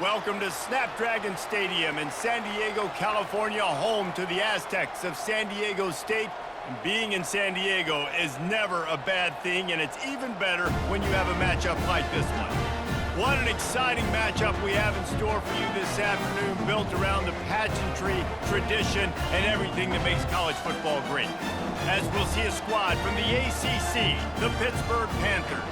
Welcome to Snapdragon Stadium in San Diego, California, home to the Aztecs of San Diego State. And being in San Diego is never a bad thing, and it's even better when you have a matchup like this one. What an exciting matchup we have in store for you this afternoon, built around the pageantry, tradition, and everything that makes college football great. As we'll see a squad from the ACC, the Pittsburg Panthers,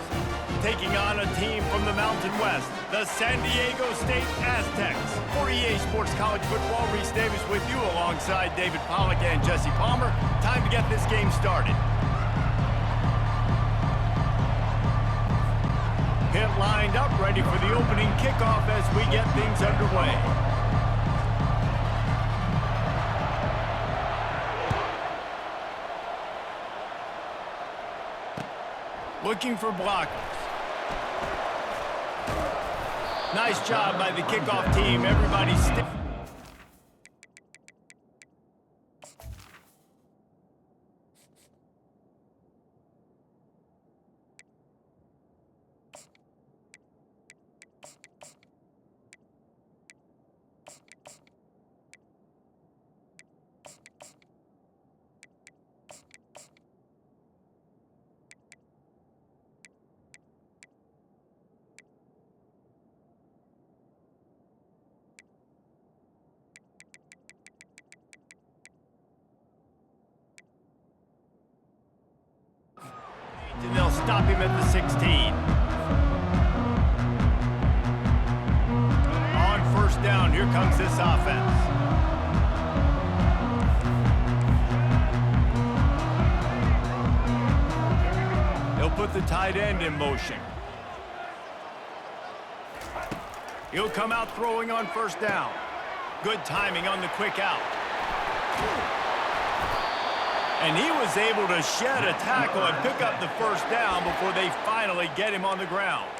taking on a team from the Mountain West, the San Diego State Aztecs. For EA Sports College Football, Reese Davis with you alongside David Pollack and Jesse Palmer. Time to get this game started. Pit lined up, ready for the opening kickoff as we get things underway. Looking for blockers. Nice job by the kickoff team. Everybody's stiff. And they'll stop him at the 16. On first down, here comes this offense. They'll put the tight end in motion. He'll come out throwing on first down. Good timing on the quick out. And he was able to shed a tackle and pick up the first down before they finally get him on the ground.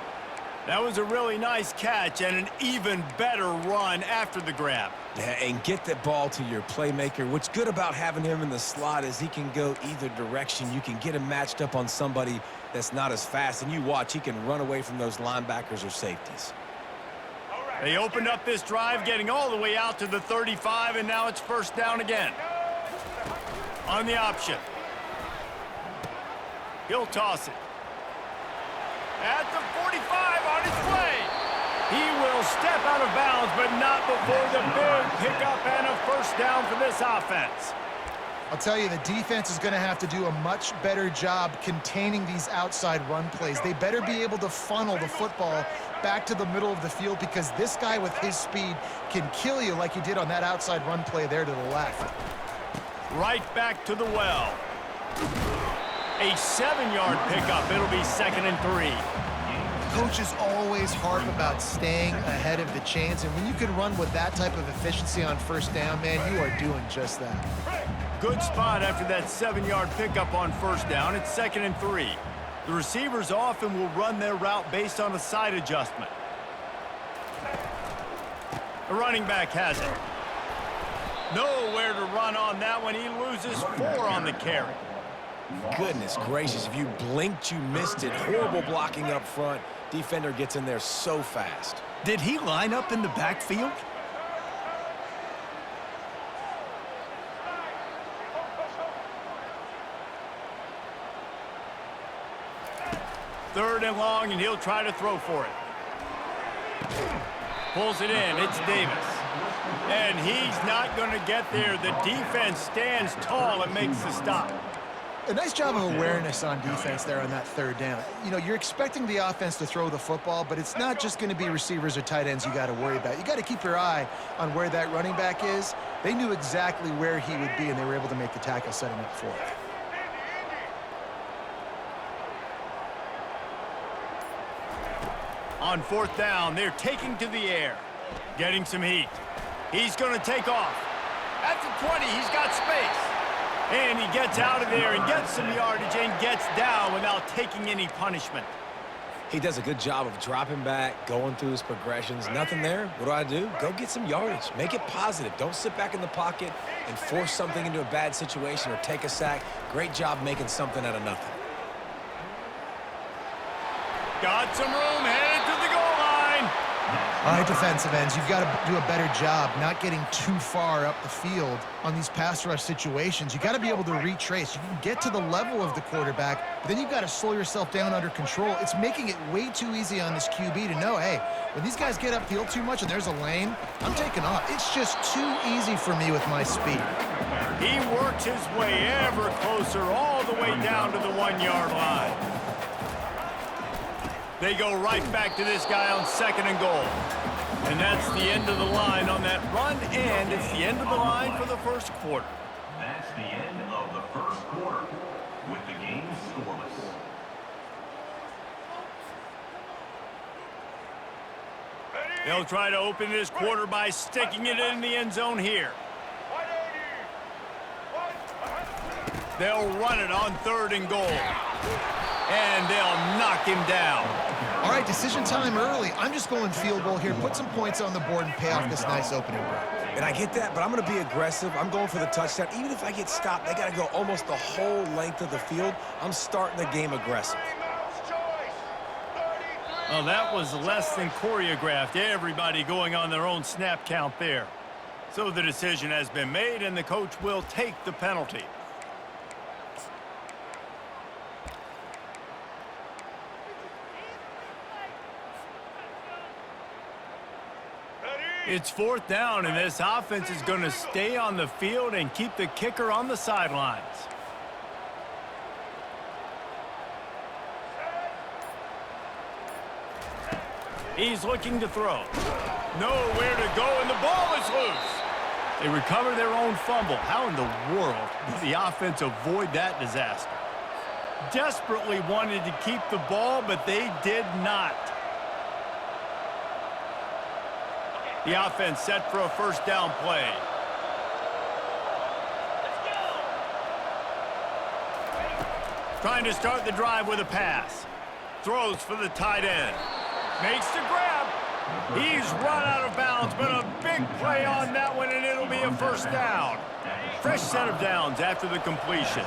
That was a really nice catch and an even better run after the grab. Yeah, and get the ball to your playmaker. What's good about having him in the slot is he can go either direction. You can get him matched up on somebody that's not as fast, and you watch, he can run away from those linebackers or safeties. They opened up this drive, getting all the way out to the 35, and now it's first down again. On the option. He'll toss it. At the 45, on his way. He will step out of bounds, but not before the big pickup and a first down for this offense. I'll tell you, the defense is going to have to do a much better job containing these outside run plays. They better be able to funnel the football back to the middle of the field, because this guy with his speed can kill you like he did on that outside run play there to the left. Right back to the well. A 7-yard pickup. It'll be 2nd and 3. Coaches always harp about staying ahead of the chains, and when you can run with that type of efficiency on first down, man, you are doing just that. Good spot after that 7-yard pickup on first down. It's 2nd and 3. The receivers often will run their route based on a side adjustment. The running back has it. Nowhere to run on that one. He loses 4 on the carry. Goodness gracious, if you blinked, you missed it. Horrible blocking up front. Defender gets in there so fast. Did he line up in the backfield? Third and long, and he'll try to throw for it. Pulls it in. It's Davis. And he's not going to get there. The defense stands tall and makes the stop. A nice job of awareness on defense there on that third down. You know, you're expecting the offense to throw the football, but it's not just going to be receivers or tight ends you got to worry about. You got to keep your eye on where that running back is. They knew exactly where he would be, and they were able to make the tackle, setting up for it. On fourth down, they're taking to the air. Getting some heat. He's going to take off. At the 20, he's got space. And he gets out of there and gets some yardage and gets down without taking any punishment. He does a good job of dropping back, going through his progressions. Nothing there. What do? Go get some yardage. Make it positive. Don't sit back in the pocket and force something into a bad situation or take a sack. Great job making something out of nothing. Got some room, headed to the goal line. All right, defensive ends, you've got to do a better job not getting too far up the field on these pass rush situations. You got to be able to retrace. You can get to the level of the quarterback, but then you've got to slow yourself down under control. It's making it way too easy on this QB to know, hey, when these guys get upfield too much and there's a lane, I'm taking off. It's just too easy for me with my speed. He works his way ever closer all the way down to the 1-yard line. They go right back to this guy on 2nd and goal. And that's the end of the line on that run, and it's the end of the line for the first quarter. That's the end of the first quarter, with the game scoreless. They'll try to open this quarter by sticking it in the end zone here. They'll run it on 3rd and goal. And they'll knock him down. All right, decision time early. I'm just going field goal here. Put some points on the board and pay off this nice opening drive. And I get that, but I'm going to be aggressive. I'm going for the touchdown. Even if I get stopped, they got to go almost the whole length of the field. I'm starting the game aggressive. Well, that was less than choreographed. Everybody going on their own snap count there. So the decision has been made, and the coach will take the penalty. It's 4th down, and this offense is going to stay on the field and keep the kicker on the sidelines. He's looking to throw. Nowhere to go, and the ball is loose. They recover their own fumble. How in the world did the offense avoid that disaster? Desperately wanted to keep the ball, but they did not. The offense set for a 1st down play. Trying to start the drive with a pass. Throws for the tight end. Makes the grab. He's run out of bounds, but a big play on that one, and it'll be a 1st down. Fresh set of downs after the completion.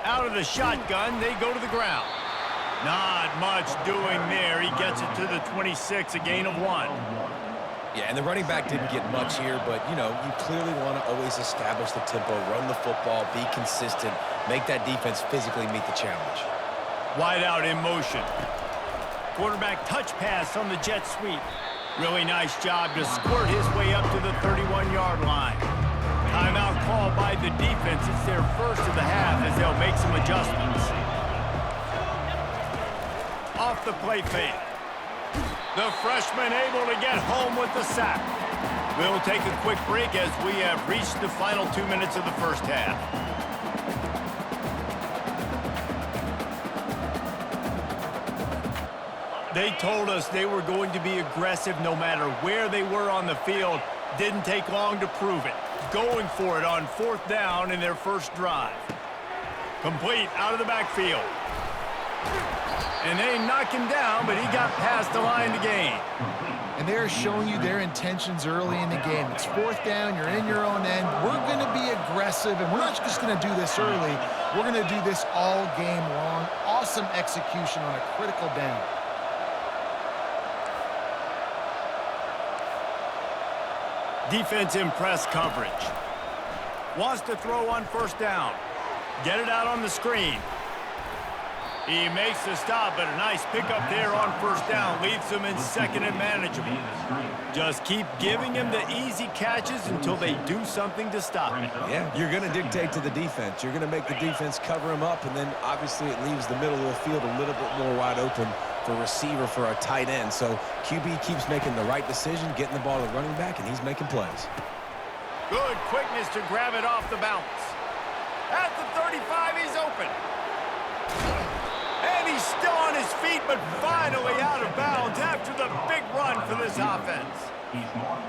Out of the shotgun, they go to the ground. Not much doing there. He gets it to the 26, a gain of 1. Yeah, and the running back didn't get much here, but, you know, you clearly want to always establish the tempo, run the football, be consistent, make that defense physically meet the challenge. Wide out in motion. Quarterback touch pass on the jet sweep. Really nice job to squirt his way up to the 31-yard line. Timeout called by the defense. It's their first of the half as they'll make some adjustments. Off the play fake. The freshman able to get home with the sack. We'll take a quick break as we have reached the final 2 minutes of the first half. They told us they were going to be aggressive no matter where they were on the field. Didn't take long to prove it. Going for it on 4th down in their first drive. Complete out of the backfield. And they knock him down, but he got past the line to gain. And they're showing you their intentions early in the game. It's 4th down, you're in your own end. We're going to be aggressive, and we're not just going to do this early. We're going to do this all game long. Awesome execution on a critical down. Defense in press coverage. Wants to throw on 1st down. Get it out on the screen. He makes the stop, but a nice pickup there on 1st down. Leaves him in 2nd and manageable. Just keep giving him the easy catches until they do something to stop it. Yeah, you're going to dictate to the defense. You're going to make the defense cover him up, and then obviously it leaves the middle of the field a little bit more wide open for receiver, for a tight end. So QB keeps making the right decision, getting the ball to running back, and he's making plays. Good quickness to grab it off the bounce. At the 35, he's open. And he's still on his feet, but finally out of bounds after the big run for this offense.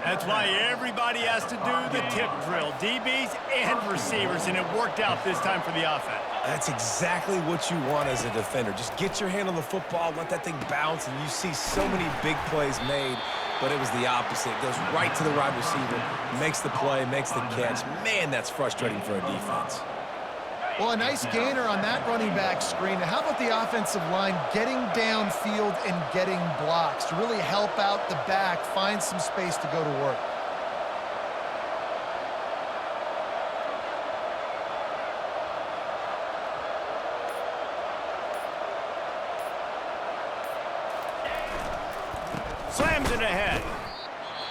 That's why everybody has to do the tip drill, DBs and receivers, and it worked out this time for the offense. That's exactly what you want as a defender. Just get your hand on the football, let that thing bounce, and you see so many big plays made, but it was the opposite. It goes right to the wide receiver, makes the play, makes the catch. Man, that's frustrating for a defense. Well, a nice gainer on that running back screen. Now, how about the offensive line getting downfield and getting blocks to really help out the back, find some space to go to work? Slams it ahead.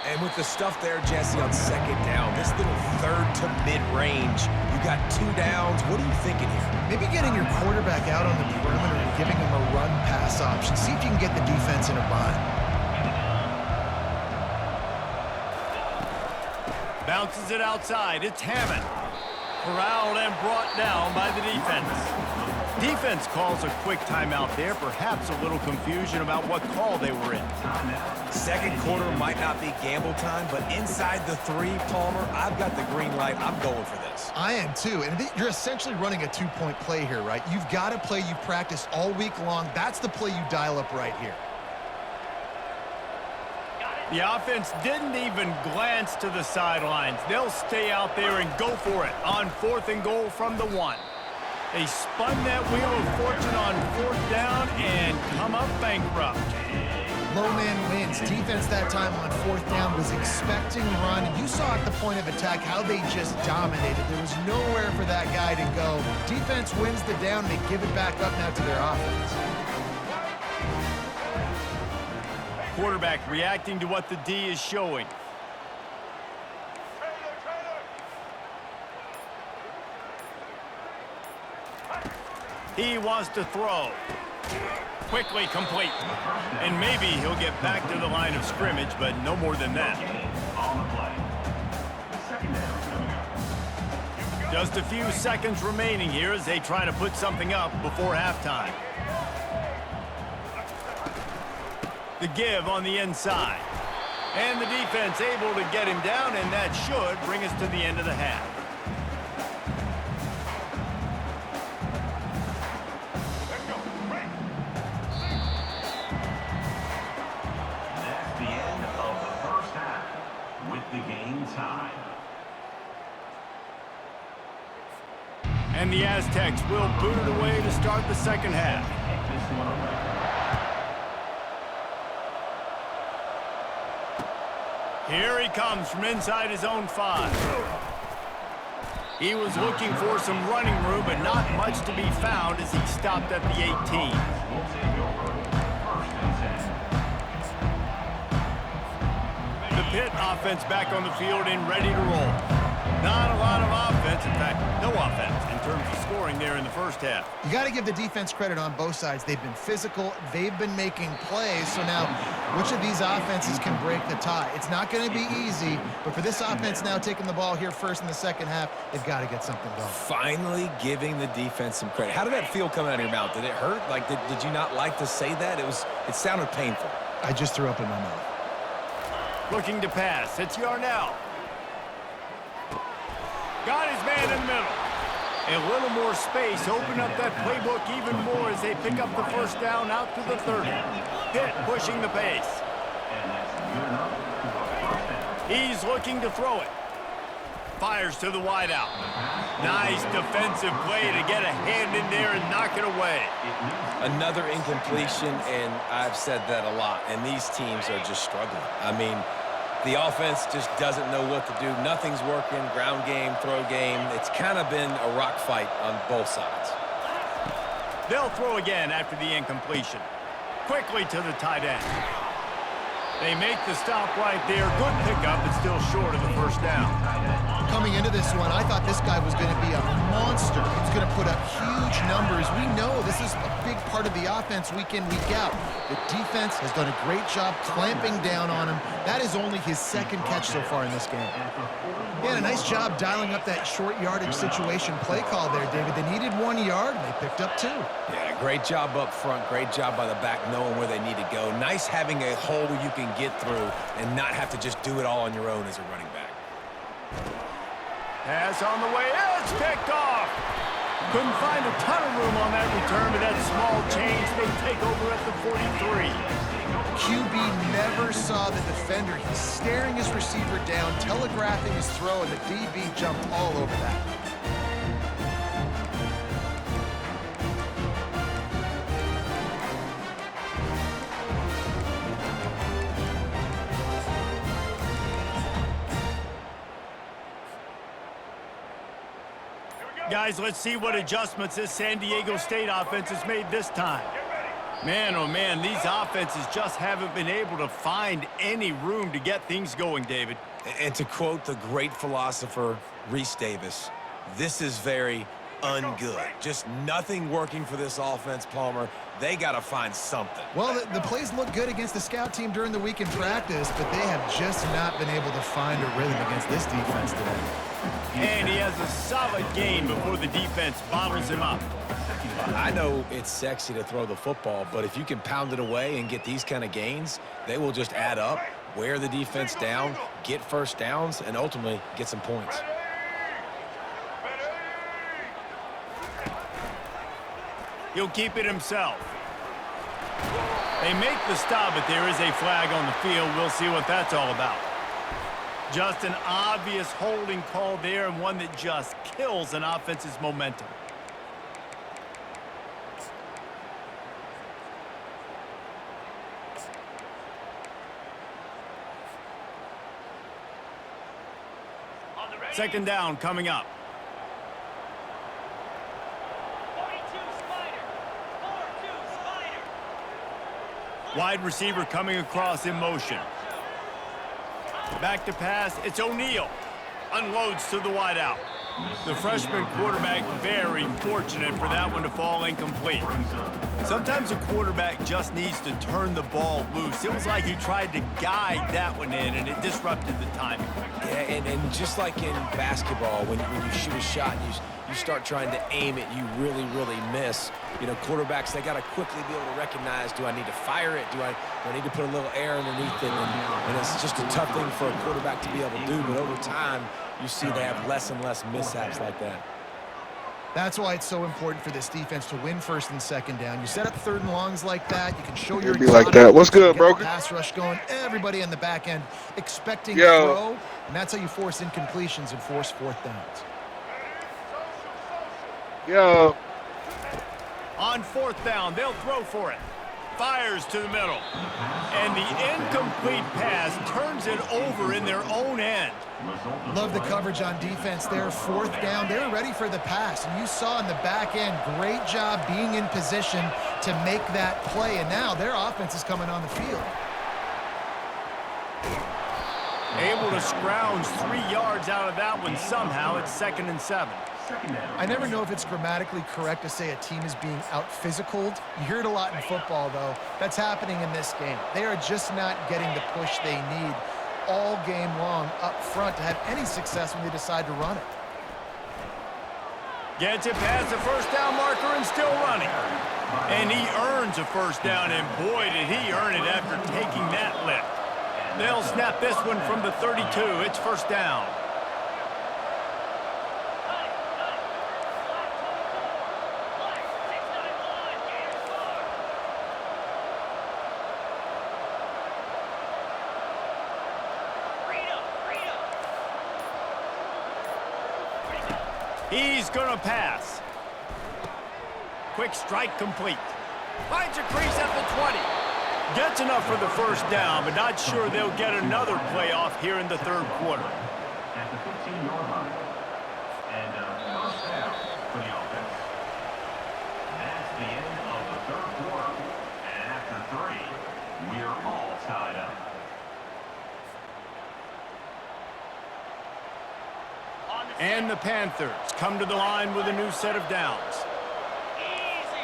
And with the stuff there, Jesse, on second down, this little third to mid-range, you got 2 downs. What are you thinking here? Maybe getting your quarterback out on the perimeter and giving him a run-pass option. See if you can get the defense in a bind. Bounces it outside. It's Hammond. Corralled and brought down by the defense. Defense calls a quick timeout there. Perhaps a little confusion about what call they were in. Second quarter might not be gamble time, but inside the 3, Palmer, I've got the green light. I'm going for this. I am too, and you're essentially running a 2-point play here, right? You've got a play you practiced all week long. That's the play you dial up right here. The offense didn't even glance to the sidelines. They'll stay out there and go for it on 4th and goal from the 1. They spun that wheel of fortune on 4th down and come up bankrupt. Low man wins. Defense that time on 4th down was expecting run. You saw at the point of attack how they just dominated. There was nowhere for that guy to go. Defense wins the down. They give it back up now to their offense. Quarterback reacting to what the D is showing. He wants to throw. Quickly complete. And maybe he'll get back to the line of scrimmage, but no more than that. Just a few seconds remaining here as they try to put something up before halftime. The give on the inside. And the defense able to get him down, and that should bring us to the end of the half. That's the end of the first half with the game tied. And the Aztecs will boot it away to start the second half. This one away. Here he comes from inside his own 5. He was looking for some running room, but not much to be found as he stopped at the 18. We'll take over 1st and 10. The Pitt offense back on the field and ready to roll. Not a lot of offense, in fact, no offense in terms of scoring there in the first half. You got to give the defense credit on both sides. They've been physical. They've been making plays. So now, which of these offenses can break the tie? It's not going to be easy, but for this offense now taking the ball here first in the second half, they've got to get something going. Finally giving the defense some credit. How did that feel coming out of your mouth? Did it hurt? Like, did you not like to say that? It sounded painful. I just threw up in my mouth. Looking to pass. It's Yarnell. Got his man in the middle. A little more space. Open up that playbook even more as they pick up the first down out to the 30. Pitt pushing the pace. And that's good enough for a 1st down. He's looking to throw it. Fires to the wideout. Nice defensive play to get a hand in there and knock it away. Another incompletion, and I've said that a lot, and these teams are just struggling. I mean, the offense just doesn't know what to do. Nothing's working. Ground game, throw game. It's kind of been a rock fight on both sides. They'll throw again after the incompletion. Quickly to the tight end. They make the stop right there. Good pickup, but still short of the first down. Coming into this one, I thought this guy was going to be a monster. He's going to put up huge numbers. We know this is a big part of the offense week in, week out. The defense has done a great job clamping down on him. That is only his 2nd catch so far in this game. Yeah, and a nice job dialing up that short yardage situation play call there, David. They needed 1 yard, and they picked up 2. Yeah, great job up front. Great job by the back knowing where they need to go. Nice having a hole where you can get through and not have to just do it all on your own as a running back. Pass on the way. It's picked off. Couldn't find a ton of room on that return, but that small change, they take over at the 43. QB never saw the defender. He's staring his receiver down, telegraphing his throw, and the DB jumped all over that. Guys, let's see what adjustments this San Diego State offense has made this time. Man, oh man, these offenses just haven't been able to find any room to get things going, David. And to quote the great philosopher, Reese Davis, this is very ungood. Just nothing working for this offense, Palmer. They got to find something. Well, the plays look good against the scout team during the week in practice, but they have just not been able to find a rhythm against this defense today. And he has a solid gain before the defense bottles him up. I know it's sexy to throw the football, but if you can pound it away and get these kind of gains, they will just add up, wear the defense down, get first downs, and ultimately get some points. He'll keep it himself. They make the stop, but there is a flag on the field. We'll see what that's all about. Just an obvious holding call there, and one that just kills an offense's momentum. Second down coming up. Wide receiver coming across in motion. Back to pass, it's O'Neal. Unloads to the wideout. The freshman quarterback very fortunate for that one to fall incomplete. Sometimes a quarterback just needs to turn the ball loose. It was like he tried to guide that one in, and it disrupted the timing. Yeah, and just like in basketball, when you shoot a shot and you start trying to aim it, you really miss. You know, quarterbacks, they got to quickly be able to recognize, do I need to fire it? Do I need to put a little air underneath it? And it's just a tough thing for a quarterback to be able to do. But over time, you see they have less and less mishaps like that. That's why it's so important for this defense to win first and second down. You set up third and longs like that. You can show your be like that. What's good, Broken? Pass rush going. Everybody on the back end expecting to throw, and that's how you force incompletions and force fourth downs. Yo. On fourth down, they'll throw for it. Fires to the middle. And the incomplete pass turns it over in their own end. Love the coverage on defense there. Fourth down, they're ready for the pass. And you saw in the back end, great job being in position to make that play. And now their offense is coming on the field. Able to scrounge 3 yards out of that one somehow. It's 2nd and 7. I never know if it's grammatically correct to say a team is being out-physicaled. You hear it a lot in football, though. That's happening in this game. They are just not getting the push they need all game long up front to have any success when they decide to run it. Gets it past the first down marker and still running. And he earns a first down, and boy, did he earn it after taking that lift. They'll snap this one from the 32. It's first down. He's going to pass. Quick strike complete. Finds a crease at the 20. Gets enough for the first down, but not sure they'll get another playoff here in the third quarter. At the 15-yard line. And first down for the offense. That's the end of the third quarter. And after 3, we're all tied up. And the Panthers come to the line with a new set of downs.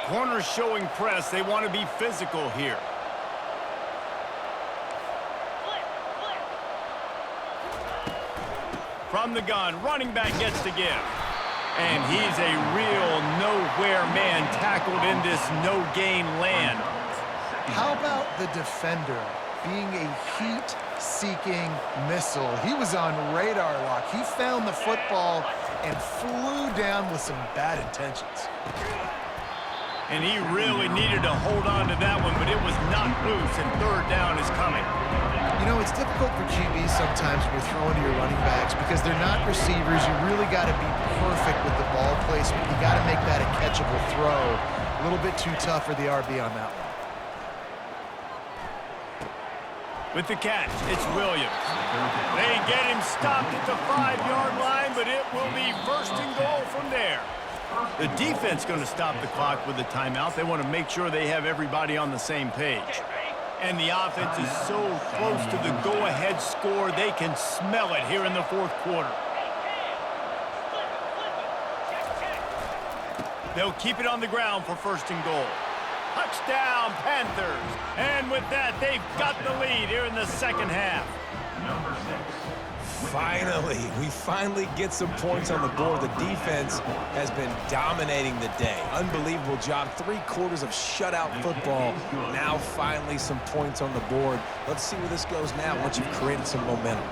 Corners showing press. They want to be physical here. From the gun, running back gets to give. And he's a real nowhere man tackled in this no-gain land. How about the defender being a heat-seeking missile? He was on radar lock. He found the football and flew down with some bad intentions. And he really needed to hold on to that one, but it was knocked loose, and third down is coming. You know, it's difficult for QBs sometimes when you're throwing to your running backs because they're not receivers. You really got to be perfect with the ball placement. You got to make that a catchable throw. A little bit too tough for the RB on that one. With the catch, it's Williams. They get him stopped at the 5-yard line, but it will be first and goal from there. The defense going to stop the clock with a timeout. They want to make sure they have everybody on the same page. And the offense is so close to the go-ahead score, they can smell it here in the fourth quarter. They'll keep it on the ground for first and goal. Touchdown, Panthers. And with that, they've got the lead here in the second half. Number 6. Finally, we finally get some points on the board. The defense has been dominating the day. Unbelievable job. 3 quarters of shutout football. Now finally some points on the board. Let's see where this goes now once you've created some momentum.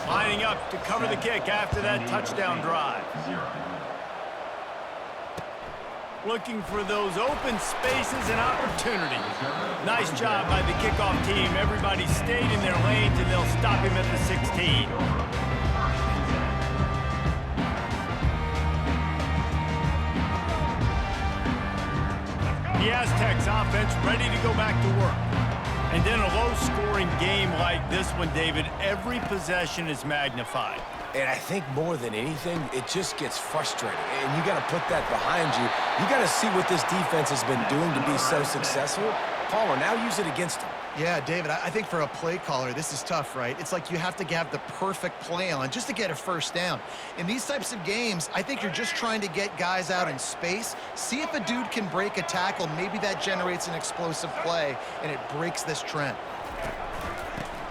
Lining up to cover the kick after that touchdown drive. Looking for those open spaces and opportunities. Nice job by the kickoff team. Everybody stayed in their lanes, and they'll stop him at the 16. The Aztecs offense ready to go back to work. And in a low-scoring game like this one, David, every possession is magnified. And I think more than anything, it just gets frustrating. And you got to put that behind you. You got to see what this defense has been doing to be so successful. Palmer, now use it against them. Yeah, David, I think for a play caller, this is tough, right? It's like you have to have the perfect play on just to get a first down. In these types of games, I think you're just trying to get guys out in space, see if a dude can break a tackle. Maybe that generates an explosive play, and it breaks this trend.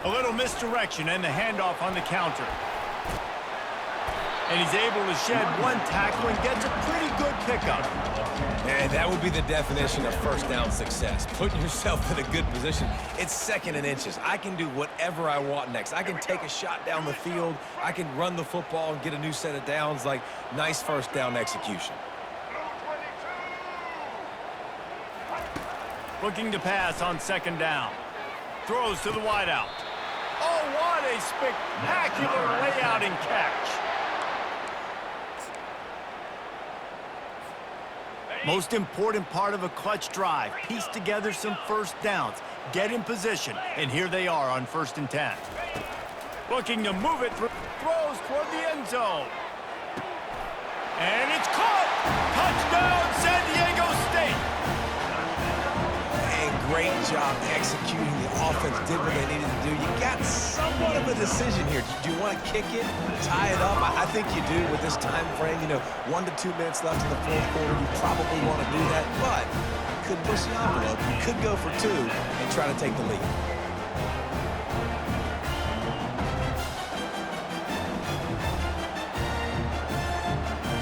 A little misdirection and the handoff on the counter. And he's able to shed one tackle and gets a pretty good pickup. And that would be the definition of first down success. Putting yourself in a good position. It's 2nd and inches. I can do whatever I want next. I can take a shot down the field. I can run the football and get a new set of downs. Like, nice first down execution. Looking to pass on 2nd down. Throws to the wideout. Oh, what a spectacular layout and catch. Most important part of a clutch drive, piece together some first downs, get in position, and here they are on 1st and 10. Looking to move it through, throws toward the end zone. And it's caught! Touchdown, San Diego State! And great job executing. The offense did what they needed to do. You got somewhat of a decision here. Do you want to kick it, tie it up? I think you do with this time frame. 1 to 2 minutes left in the fourth quarter. You probably want to do that, but you could push the envelope. You could go for 2 and try to take the lead.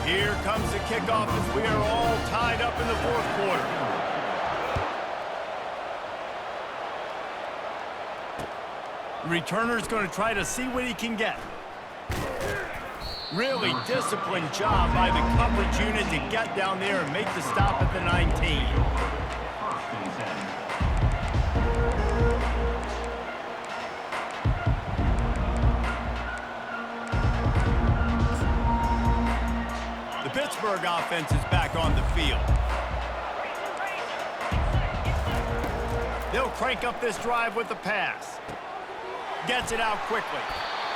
Here comes the kickoff as we are all tied up in the fourth quarter. Returner's going to try to see what he can get. Really disciplined job by the coverage unit to get down there and make the stop at the 19. The Pittsburgh offense is back on the field. They'll crank up this drive with the pass. Gets it out quickly.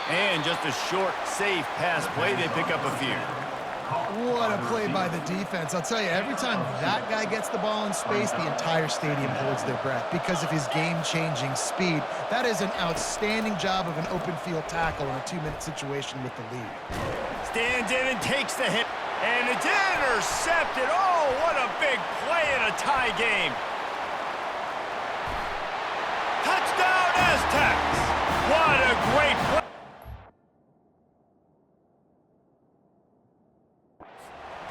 And just a short, safe pass play, they pick up a few. What a play by the defense. I'll tell you, every time that guy gets the ball in space, the entire stadium holds their breath because of his game-changing speed. That is an outstanding job of an open field tackle in a 2-minute situation with the lead. Stands in and takes the hit. And it's intercepted. Oh, what a big play in a tie game. Touchdown, Aztecs. What a great play.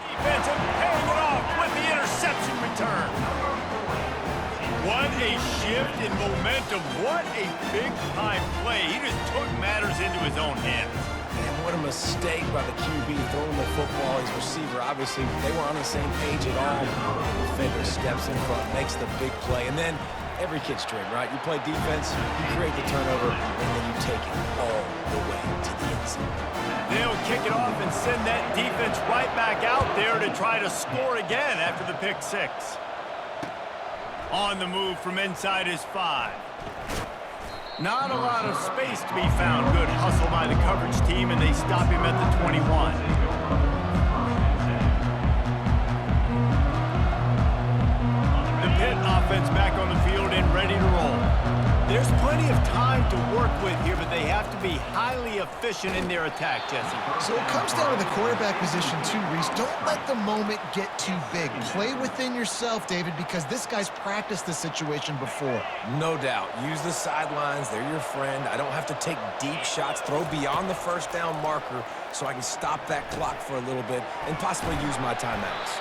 Defensive paying it off with the interception return. What a shift in momentum. What a big-time play. He just took matters into his own hands. Man, what a mistake by the QB throwing the football. His receiver, obviously, they were on the same page at all. The defender steps in front, makes the big play, and then every kid's dream, right? You play defense, you create the turnover, and then you take it all the way to the end zone. They'll kick it off and send that defense right back out there to try to score again after the pick 6. On the move from inside his 5. Not a lot of space to be found. Good hustle by the coverage team, and they stop him at the 21. The Pitt offense back on the field and ready to roll. There's plenty of time to work with here, but they have to be highly efficient in their attack, Jesse. So it comes down to the quarterback position too, Reese. Don't let the moment get too big. Play within yourself, David, because this guy's practiced this situation before. No doubt. Use the sidelines. They're your friend. I don't have to take deep shots, throw beyond the first down marker so I can stop that clock for a little bit and possibly use my timeouts.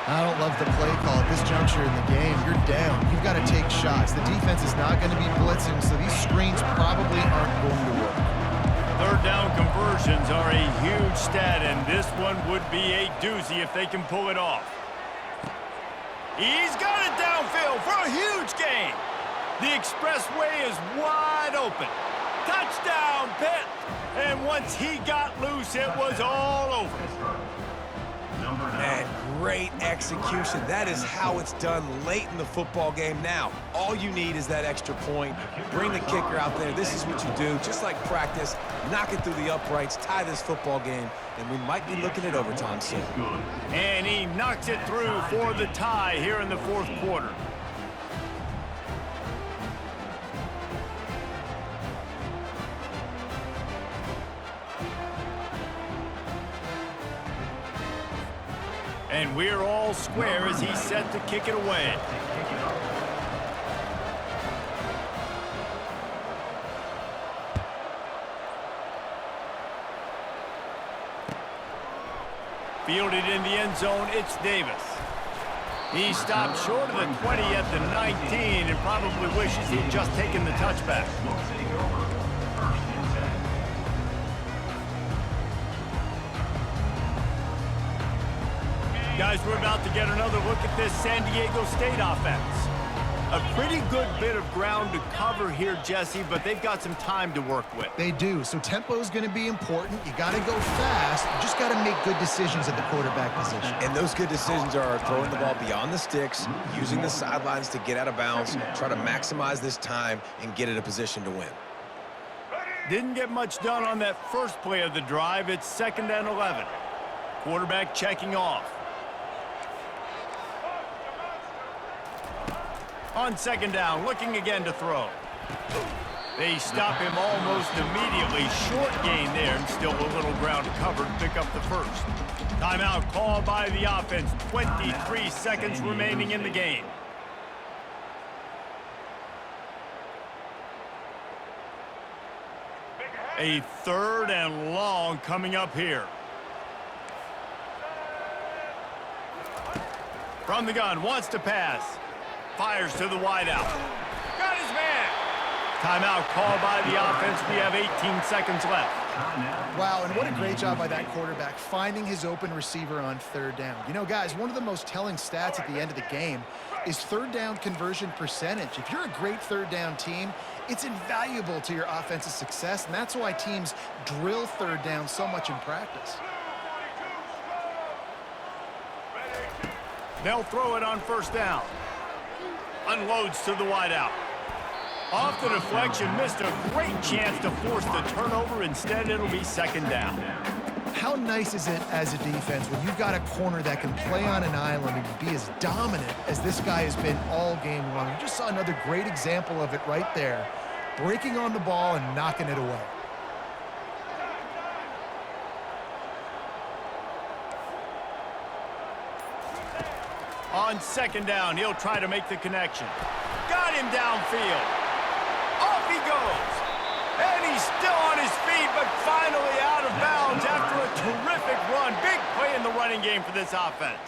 I don't love the play call at this juncture in the game. You're down. You've got to take shots. The defense is not going to be blitzing, so these screens probably aren't going to work. Third down conversions are a huge stat, and this one would be a doozy if they can pull it off. He's got it downfield for a huge gain. The expressway is wide open. Touchdown, Pitt! And once he got loose, it was all over. And great execution. That is how it's done late in the football game. Now, all you need is that extra point. Bring the kicker out there. This is what you do. Just like practice, knock it through the uprights, tie this football game, and we might be looking at overtime soon. And he knocks it through for the tie here in the fourth quarter. And we're all square as he's set to kick it away. Fielded in the end zone, it's Davis. He stopped short of the 20 at the 19 and probably wishes he'd just taken the touchback. Guys, we're about to get another look at this San Diego State offense. A pretty good bit of ground to cover here, Jesse, but they've got some time to work with. They do, so tempo is going to be important. You got to go fast. You just got to make good decisions at the quarterback position. And those good decisions are throwing the ball beyond the sticks, using the sidelines to get out of bounds, try to maximize this time, and get in a position to win. Didn't get much done on that first play of the drive. It's 2nd and 11. Quarterback checking off. On 2nd down, looking again to throw. They stop him almost immediately. Short gain there, and still a little ground covered. Pick up the first. Timeout called by the offense. 23 seconds remaining in the game. A 3rd and long coming up here. From the gun, wants to pass. Fires to the wideout. Got his man. Timeout called by the offense. We have 18 seconds left. Wow, and what a great job by that quarterback finding his open receiver on 3rd down. You know, guys, one of the most telling stats at the end of the game is 3rd down conversion percentage. If you're a great 3rd down team, it's invaluable to your offensive success, and that's why teams drill 3rd down so much in practice. They'll throw it on 1st down. Unloads to the wideout. Off the deflection, missed a great chance to force the turnover. Instead, it'll be 2nd down. How nice is it as a defense when you've got a corner that can play on an island and be as dominant as this guy has been all game long? You just saw another great example of it right there, breaking on the ball and knocking it away. On 2nd down, he'll try to make the connection. Got him downfield. Off he goes. And he's still on his feet, but finally out of bounds after a terrific run. Big play in the running game for this offense.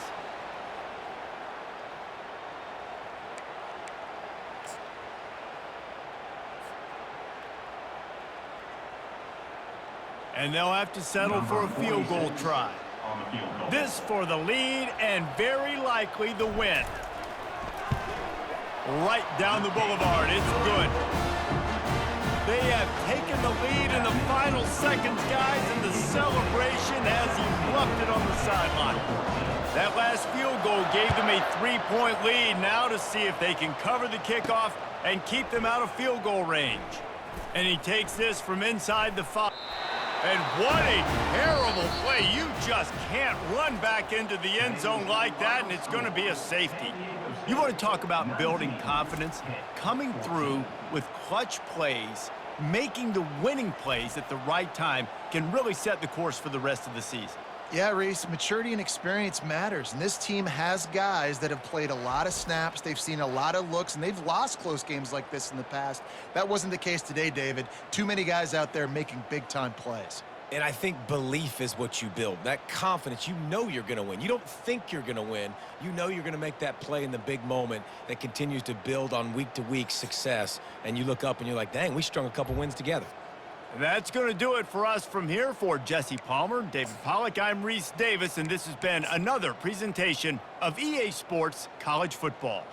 And they'll have to settle for a field goal try. This for the lead and very likely the win. Right down the boulevard. It's good. They have taken the lead in the final seconds, guys, and the celebration has erupted on the sideline. That last field goal gave them a 3-point lead. Now to see if they can cover the kickoff and keep them out of field goal range. And he takes this from inside the 5. And what a terrible play. You just can't run back into the end zone like that, and it's going to be a safety. You want to talk about building confidence? Coming through with clutch plays, making the winning plays at the right time can really set the course for the rest of the season. Yeah, Reese, maturity and experience matters, and this team has guys that have played a lot of snaps, they've seen a lot of looks, and they've lost close games like this in the past. That wasn't the case today, David. Too many guys out there making big-time plays. And I think belief is what you build. That confidence, you know you're going to win. You don't think you're going to win. You know you're going to make that play in the big moment that continues to build on week-to-week success. And you look up and you're like, dang, we strung a couple wins together. That's going to do it for us from here. For Jesse Palmer, David Pollack, I'm Reese Davis, and this has been another presentation of EA Sports College Football.